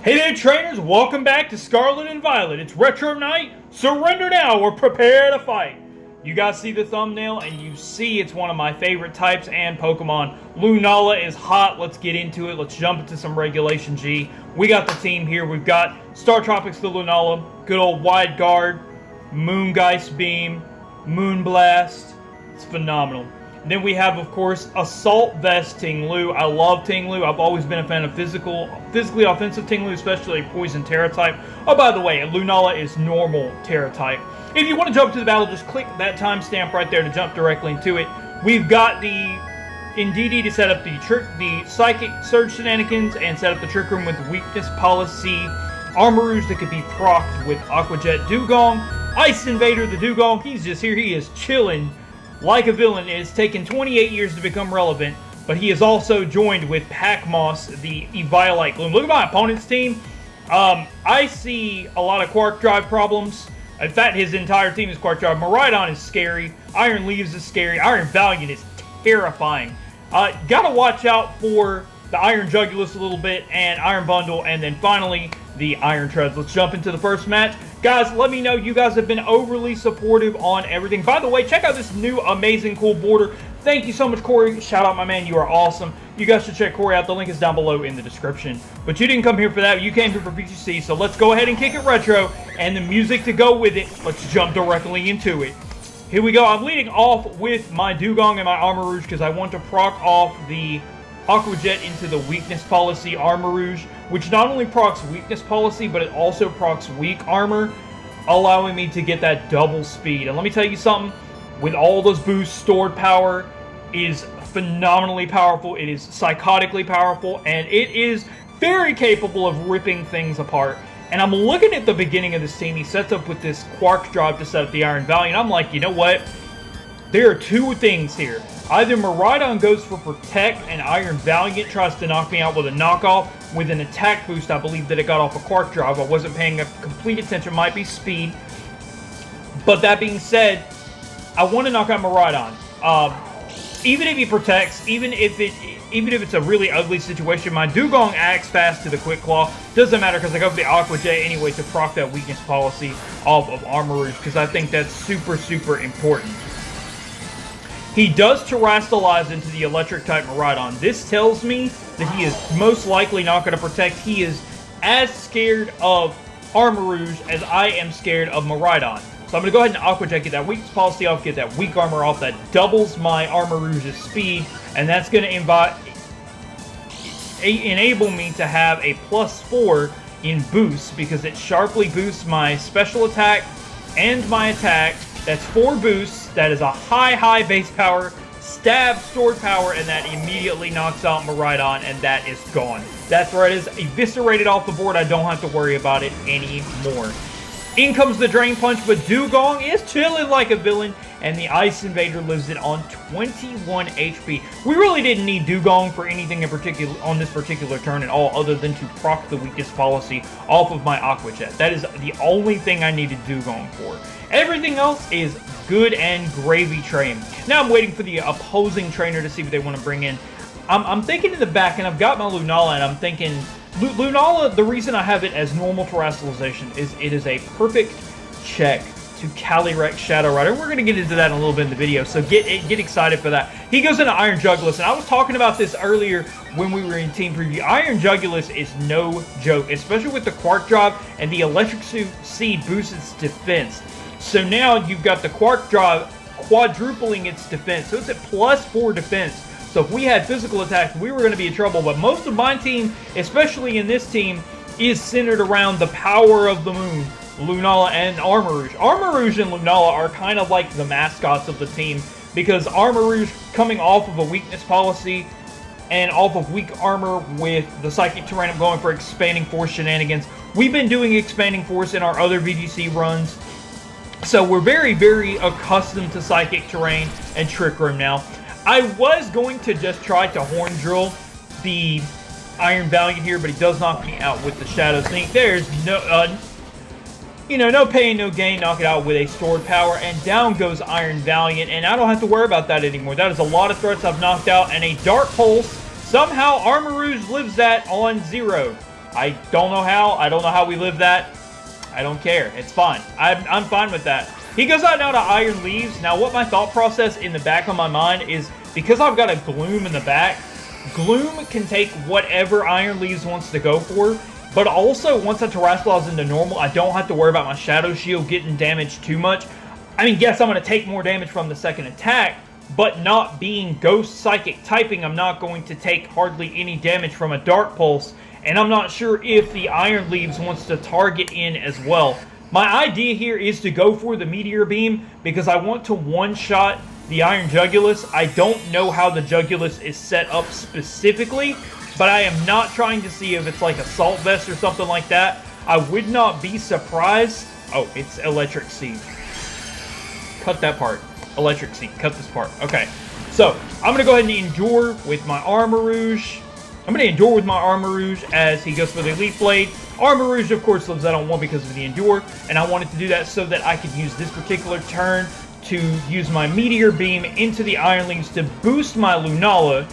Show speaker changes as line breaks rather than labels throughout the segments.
Hey there, trainers! Welcome back to Scarlet and Violet. It's Retro Night. Surrender now or prepare to fight. You guys see the thumbnail and you see it's one of my favorite types and Pokemon. Lunala is hot. Let's get into it. Let's jump into some Regulation G. We got the team here. We've got Star Tropics the Lunala, good old Wide Guard, Moongeist Beam, Moonblast. It's phenomenal. Then we have, of course, Assault Vest Ting-Lu. I love Ting-Lu. I've always been a fan of physically offensive Ting-Lu, especially Poison Terra type. Oh, by the way, Lunala is normal Terra type. If you want to jump to the battle, just click that timestamp right there to jump directly into it. We've got the DD to set up the Psychic Surge shenanigans and set up the Trick Room with Weakness Policy Armorous that could be procced with Aqua Jet Dugong. Ice Invader the Dugong, he's just here. He is chilling like a villain. It's taken 28 years to become relevant, but he is also joined with Pac-Moss, the Eviolite Gloom. Look at my opponent's team. I see a lot of Quark Drive problems. In fact, his entire team is Quark Drive. Miraidon is scary. Iron Leaves is scary. Iron Valiant is terrifying. Gotta watch out for the Iron Jugulus a little bit, and Iron Bundle, and then finally the Iron Treads. Let's jump into the first match. Guys, let me know you guys have been overly supportive on everything. By the way, check out this new amazing cool border. Thank you so much, Corey. Shout out, my man. You are awesome. You guys should check Corey out. The link is down below in the description. But you didn't come here for that. You came here for VGC. So let's go ahead and kick it retro. And the music to go with it. Let's jump directly into it. Here we go. I'm leading off with my Dugong and my Armorous because I want to proc off the Aqua Jet into the Weakness Policy Armorous, which not only procs Weakness Policy, but it also procs Weak Armor, allowing me to get that double speed. And let me tell you something, with all those boosts, stored power is phenomenally powerful. It is psychotically powerful, and it is very capable of ripping things apart. And I'm looking at the beginning of this team. He sets up with this Quark Drive to set up the Iron Valiant. I'm like, you know what? There are two things here. Either Miraidon goes for Protect and Iron Valiant tries to knock me out with a knockoff with an attack boost. I believe that it got off a Quark Drive. I wasn't paying complete attention. Might be speed. But that being said, I want to knock out Miraidon. Even if he protects, even if it's a really ugly situation, my Dugong acts fast to the Quick Claw. Doesn't matter because I go for the Aqua Jet anyway to proc that Weakness Policy off of Armorous because I think that's super, super important. He does Terrastalize into the Electric-type Miraidon. This tells me that he is most likely not going to protect. He is as scared of Armorous as I am scared of Miraidon. So I'm going to go ahead and Aqua Jet, get that Weakness Policy off, get that Weak Armor off. That doubles my Armorous's speed, and that's going to enable me to have a +4 in boost because it sharply boosts my special attack and my attack. That's 4 boosts. That is a high base power, stab, stored power, and that immediately knocks out Miraidon, and that is gone. That's right, it is eviscerated off the board. I don't have to worry about it anymore. In comes the Drain Punch, but Dugong is chilling like a villain, and the Ice Invader lives it on 21 HP. We really didn't need Dugong for anything in particular on this particular turn at all, other than to proc the Weakness Policy off of my Aqua Jet. That is the only thing I needed Dugong for. Everything else is good and gravy train. Now I'm waiting for the opposing trainer to see what they want to bring in. I'm thinking in the back, and I've got my Lunala, and I'm thinking Lunala, the reason I have it as normal Terrastalization is it is a perfect check to Calyrex Shadow Rider. We're going to get into that in a little bit in the video, so get excited for that. He goes into Iron Jugulus, and I was talking about this earlier when we were in team preview. Iron Jugulus is no joke, especially with the Quark Drive, and the Electric Seed boosts its defense. So now you've got the Quark Drive quadrupling its defense, so it's at +4 defense. So if we had physical attacks, we were going to be in trouble. But most of my team, especially in this team, is centered around the power of the moon, Lunala and Armorous. Armorous and Lunala are kind of like the mascots of the team because Armorous coming off of a Weakness Policy and off of Weak Armor with the Psychic Terrain, I'm going for Expanding Force shenanigans. We've been doing Expanding Force in our other VGC runs, so we're very, very accustomed to Psychic Terrain and Trick Room now. I was going to just try to Horn Drill the Iron Valiant here, but he does knock me out with the Shadow Sneak. There's no, no pain, no gain. Knock it out with a stored power, and down goes Iron Valiant, and I don't have to worry about that anymore. That is a lot of threats I've knocked out, and a Dark Pulse. Somehow Armorous lives that on 0. I don't know how. I don't know how we live that. I don't care. It's fine. I'm fine with that. He goes out now to Iron Leaves. Now, what my thought process in the back of my mind is, because I've got a Gloom in the back, Gloom can take whatever Iron Leaves wants to go for, but also, once I Terrasilize into normal, I don't have to worry about my Shadow Shield getting damaged too much. I mean, yes, I'm going to take more damage from the second attack, but not being Ghost Psychic typing, I'm not going to take hardly any damage from a Dark Pulse, and I'm not sure if the Iron Leaves wants to target in as well. My idea here is to go for the Meteor Beam, because I want to one-shot the Iron Jugulus. I don't know how the Jugulus is set up specifically, but I am not trying to see if it's like Assault Vest or something like that. I would not be surprised. Oh, it's Electric Seed. Cut that part. Electric Seed. Cut this part. Okay. So, I'm going to go ahead and Endure with my Armarouge. I'm going to Endure with my Armarouge as he goes for the Leaf Blade. Armarouge, of course, lives out on 1 because of the Endure, and I wanted to do that so that I could use this particular turn to use my Meteor Beam into the Iron Leaves to boost my Lunala,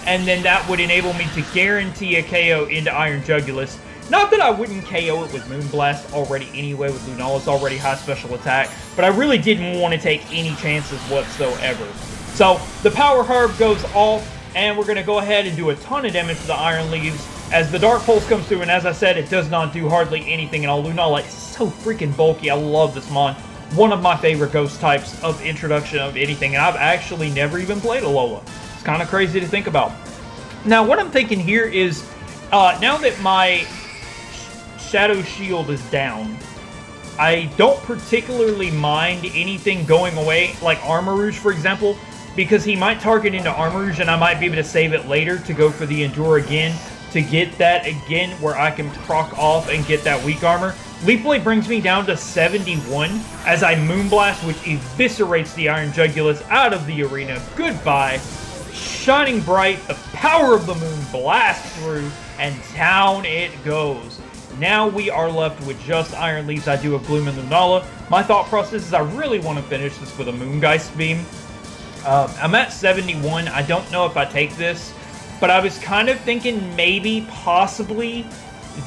and then that would enable me to guarantee a KO into Iron Jugulus. Not that I wouldn't KO it with Moonblast already anyway, with Lunala's already high special attack, but I really didn't want to take any chances whatsoever. So, the Power Herb goes off, and we're going to go ahead and do a ton of damage to the Iron Leaves as the Dark Pulse comes through, and as I said, it does not do hardly anything at all. Lunala is so freaking bulky. I love this mon. One of my favorite ghost types of introduction of anything, and I've actually never even played Alola. It's kind of crazy to think about. Now, what I'm thinking here is, now that my Shadow Shield is down, I don't particularly mind anything going away, like Armarouge, for example, because he might target into Armarouge, and I might be able to save it later to go for the Endure again, to get that again where I can proc off and get that weak armor. Leaf Blade brings me down to 71 as I Moonblast, which eviscerates the Iron Jugulus out of the arena. Goodbye. Shining Bright, the power of the moon blasts through, and down it goes. Now we are left with just Iron Leaves. I do a Gloom and Lunala. My thought process is I really want to finish this with a Moongeist Beam. I'm at 71. I don't know if I take this, but I was kind of thinking maybe, possibly,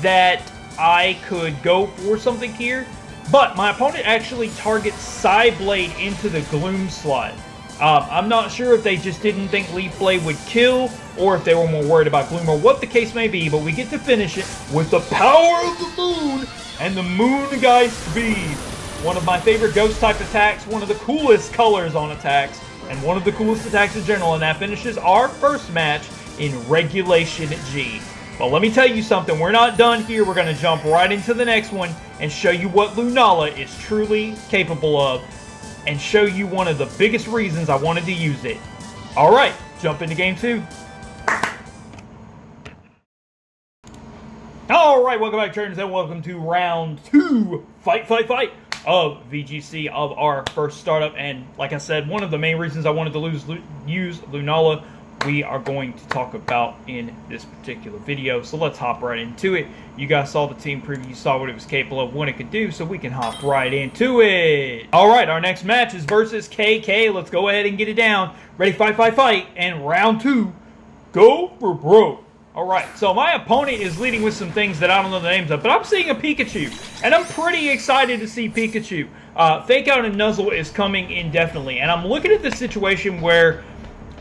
that I could go for something here. But my opponent actually targets Psyblade into the Gloom slot. I'm not sure if they just didn't think Leaf Blade would kill, or if they were more worried about Gloom, or what the case may be, but we get to finish it with the power of the moon and the Moongeist Beam. One of my favorite ghost-type attacks, one of the coolest colors on attacks, and one of the coolest attacks in general, and that finishes our first match in Regulation G. But let me tell you something, we're not done here. We're going to jump right into the next one and show you what Lunala is truly capable of, and show you one of the biggest reasons I wanted to use it. Alright, jump into game 2. Alright, welcome back, trainers, and welcome to round 2, fight, of VGC of our first startup. And like I said, one of the main reasons I wanted to use Lunala, we are going to talk about in this particular video. So let's hop right into it. You guys saw the team preview, you saw what it was capable of, what it could do, so we can hop right into it. Alright, our next match is versus KK. Let's go ahead and get it down. Ready, fight, and round 2, go for broke. Alright, so my opponent is leading with some things that I don't know the names of, but I'm seeing a Pikachu, and I'm pretty excited to see Pikachu. Fake Out and Nuzzle is coming indefinitely, and I'm looking at this situation where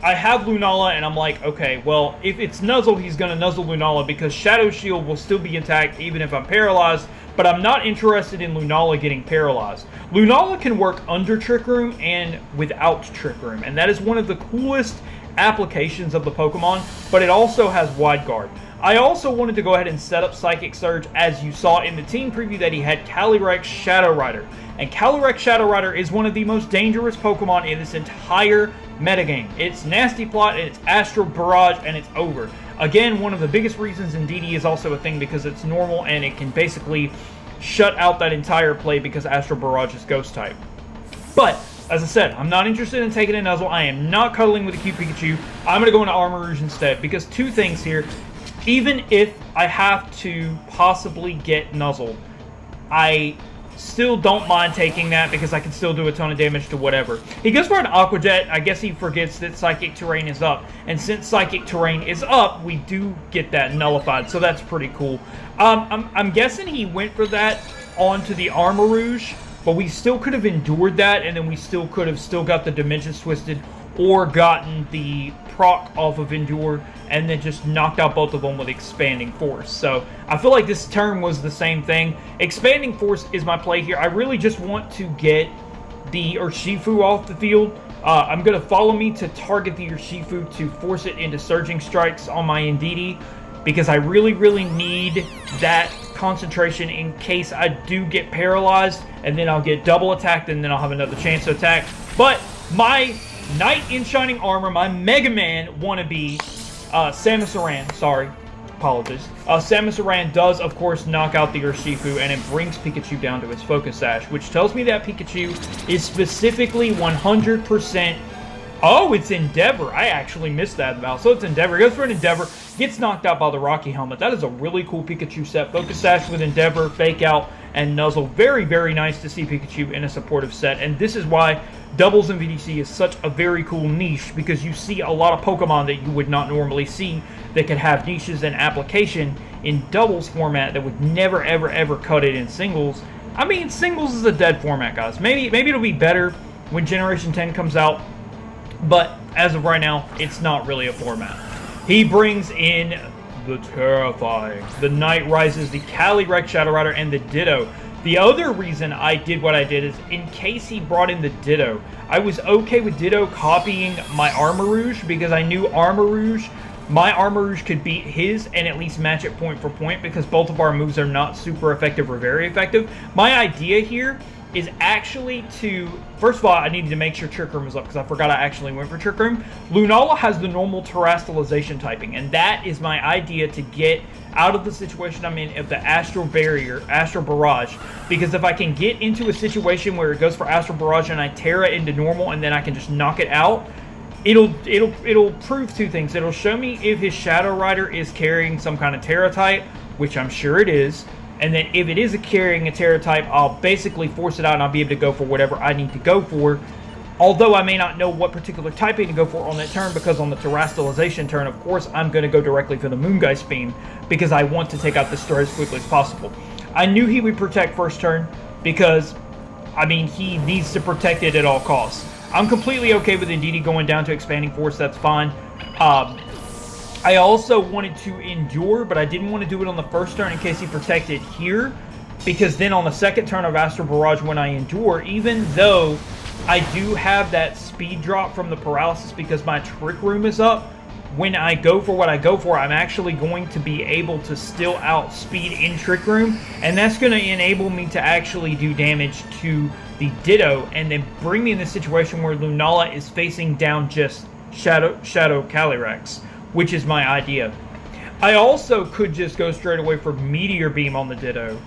I have Lunala, and I'm like, okay, well, if it's Nuzzle, he's going to Nuzzle Lunala, because Shadow Shield will still be intact even if I'm paralyzed, but I'm not interested in Lunala getting paralyzed. Lunala can work under Trick Room and without Trick Room, and that is one of the coolest applications of the Pokemon, but it also has Wide Guard. I also wanted to go ahead and set up Psychic Surge, as you saw in the team preview that he had Calyrex Shadow Rider. And Calyrex Shadow Rider is one of the most dangerous Pokemon in this entire metagame. It's Nasty Plot, and it's Astral Barrage, and it's over. Again, one of the biggest reasons in DD is also a thing because it's normal, and it can basically shut out that entire play because Astral Barrage is Ghost type. But as I said, I'm not interested in taking a Nuzzle. I am not cuddling with a cute Pikachu. I'm going to go into Armarouge instead, because two things here. Even if I have to possibly get Nuzzle, I Still don't mind taking that because I can still do a ton of damage to whatever. He goes for an Aqua Jet. I guess he forgets that Psychic Terrain is up. And since Psychic Terrain is up, we do get that nullified. So that's pretty cool. I'm guessing he went for that onto the Armarouge. But we still could have endured that. And then we still could have still got the Dimensions Twisted. Or gotten the proc off of Endure and then just knocked out both of them with Expanding Force. So I feel like this turn was the same thing. Expanding Force is my play here. I really just want to get the Urshifu off the field. I'm going to follow me to target the Urshifu to force it into Surging Strikes on my Indeedee because I really, really need that concentration in case I do get paralyzed and then I'll get double attacked and then I'll have another chance to attack. But my Knight in Shining Armor, my Mega Man wannabe, Samus Aran, sorry, apologies. Samus Aran does, of course, knock out the Urshifu, and it brings Pikachu down to its Focus Sash, which tells me that Pikachu is specifically 100%... Oh, it's Endeavor. I actually missed that about. So it's Endeavor. Goes for an Endeavor. Gets knocked out by the Rocky Helmet. That is a really cool Pikachu set. Focus Sash with Endeavor, Fake Out, and Nuzzle. Very, very nice to see Pikachu in a supportive set. And this is why Doubles in VDC is such a very cool niche. Because you see a lot of Pokemon that you would not normally see that could have niches and application in Doubles format that would never, ever, ever cut it in Singles. I mean, Singles is a dead format, guys. Maybe it'll be better when Generation 10 comes out. But as of right now, it's not really a format. He brings in the Terrifying, the Night Rises, the Calyrex Shadow Rider, and the Ditto. The other reason I did what I did is in case he brought in the Ditto. I was okay with Ditto copying my Armarouge because I knew my Armarouge could beat his and at least match it point for point because both of our moves are not super effective or very effective. My idea here is actually to... First of all, I needed to make sure Trick Room was up because I forgot I actually went for Trick Room. Lunala has the normal Terastallization typing, and that is my idea to get out of the situation I'm in of the Astral Barrier, Astral Barrage. Because if I can get into a situation where it goes for Astral Barrage and I Terra into normal and then I can just knock it out, it'll prove two things. It'll show me if his Shadow Rider is carrying some kind of Terra type, which I'm sure it is. And then if it is carrying a Terra type, I'll basically force it out and I'll be able to go for whatever I need to go for. Although I may not know what particular typing to go for on that turn because on the Terastallization turn, of course, I'm going to go directly for the Moongeist Beam because I want to take out this Star as quickly as possible. I knew he would protect first turn because, I mean, he needs to protect it at all costs. I'm completely okay with Indeedee going down to Expanding Force, that's fine. I also wanted to Endure, but I didn't want to do it on the first turn in case he protected here. Because then on the second turn of Astral Barrage when I Endure, even though I do have that speed drop from the paralysis because my Trick Room is up, when I go for what I go for, I'm actually going to be able to still outspeed in Trick Room. And that's going to enable me to actually do damage to the Ditto and then bring me in this situation where Lunala is facing down just Shadow Calyrex, which is my idea. I also could just go straight away for Meteor Beam on the Ditto.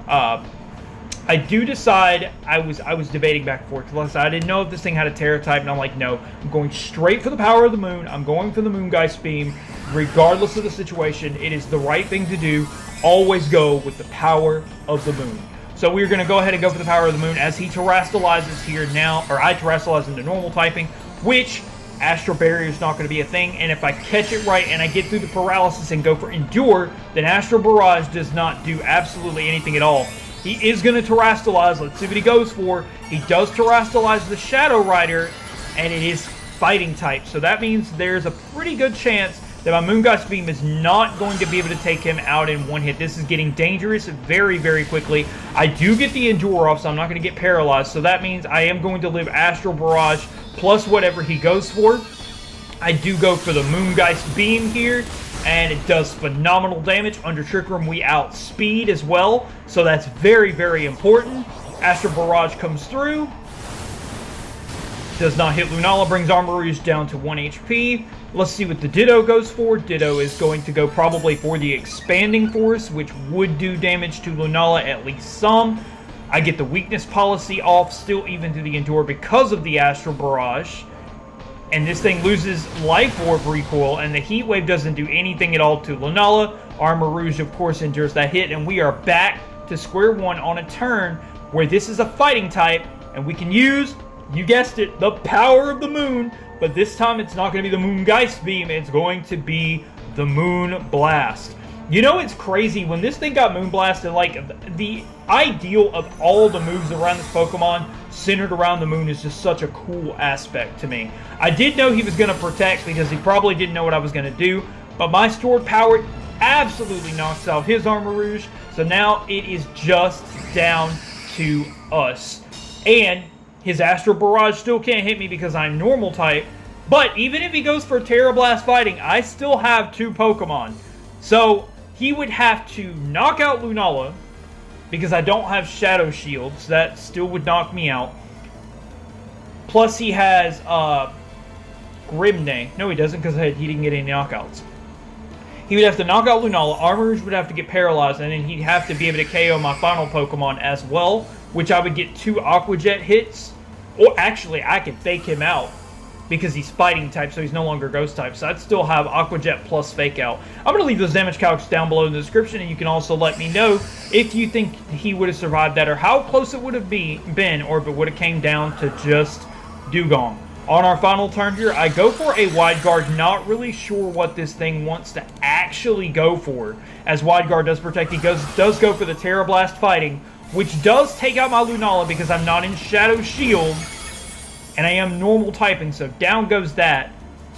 I do decide, I was debating back and forth. Plus, I didn't know if this thing had a Terra type, and I'm like, no. I'm going straight for the power of the moon. I'm going for the Moongeist Beam. Regardless of the situation, it is the right thing to do. Always go with the power of the moon. So we're going to go ahead and go for the power of the moon as he Terastallizes here now, or I Terastallize into normal typing, which Astral Barrier is not going to be a thing, and if I catch it right and I get through the paralysis and go for Endure, then Astral Barrage does not do absolutely anything at all. He is going to Terastallize. Let's see what he goes for. He does Terastallize the Shadow Rider, and it is Fighting type. So that means there's a pretty good chance that my Moongeist Beam is not going to be able to take him out in one hit. This is getting dangerous very, very quickly. I do get the Endure off, so I'm not going to get paralyzed. So that means I am going to live Astral Barrage plus whatever he goes for. I do go for the Moongeist Beam here, and it does phenomenal damage. Under Trick Room, we outspeed as well, so that's very, very important. Astral Barrage comes through. Does not hit Lunala, brings Armarouge down to 1 HP. Let's see what the Ditto goes for. Ditto is going to go probably for the Expanding Force, which would do damage to Lunala at least some. I get the Weakness Policy off, still even to the Endure because of the Astral Barrage. And this thing loses Life Orb recoil, and the Heat Wave doesn't do anything at all to Lunala. Armarouge, of course, endures that hit, and we are back to square one on a turn where this is a fighting type, and we can use, you guessed it, the power of the moon, but this time it's not going to be the Moon Geist Beam, it's going to be the Moon Blast. You know, it's crazy, when this thing got Moon Blasted, like, the ideal of all the moves around this Pokemon centered around the moon is just such a cool aspect to me. I did know he was going to protect because he probably didn't know what I was going to do, but my stored power absolutely knocks out his Armarouge, so now it is just down to us. And his Astral Barrage still can't hit me because I'm normal type, but even if he goes for Terra Blast Fighting, I still have 2 Pokemon. So he would have to knock out Lunala, because I don't have Shadow Shields. That still would knock me out. Plus he has Grimnay. No, he doesn't, because he didn't get any knockouts. He would have to knock out Lunala. Armarouge would have to get paralyzed, and then he'd have to be able to KO my final Pokemon as well, which I would get 2 Aqua Jet hits. Or actually, I could fake him out, because he's fighting type, so he's no longer ghost type. So I'd still have Aqua Jet plus Fake Out. I'm going to leave those damage calcs down below in the description, and you can also let me know if you think he would have survived that, or how close it would have been, or if it would have came down to just Dugong. On our final turn here, I go for a Wide Guard, not really sure what this thing wants to actually go for. As Wide Guard does protect, he does go for the Terra Blast Fighting, which does take out my Lunala because I'm not in Shadow Shield. And I am normal typing, so down goes that.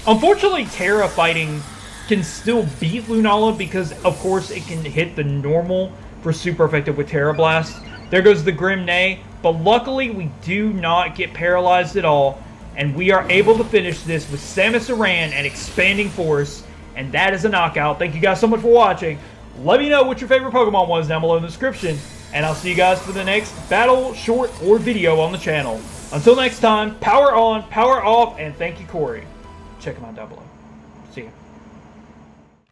Unfortunately, Terra Fighting can still beat Lunala because, of course, it can hit the normal for super effective with Terra Blast. There goes the Grimnay, but luckily we do not get paralyzed at all, and we are able to finish this with Samus Aran and Expanding Force, and that is a knockout. Thank you guys so much for watching. Let me know what your favorite Pokemon was down below in the description, and I'll see you guys for the next battle, short, or video on the channel. Until next time, power on, power off, and thank you, Corey. Check him out down below.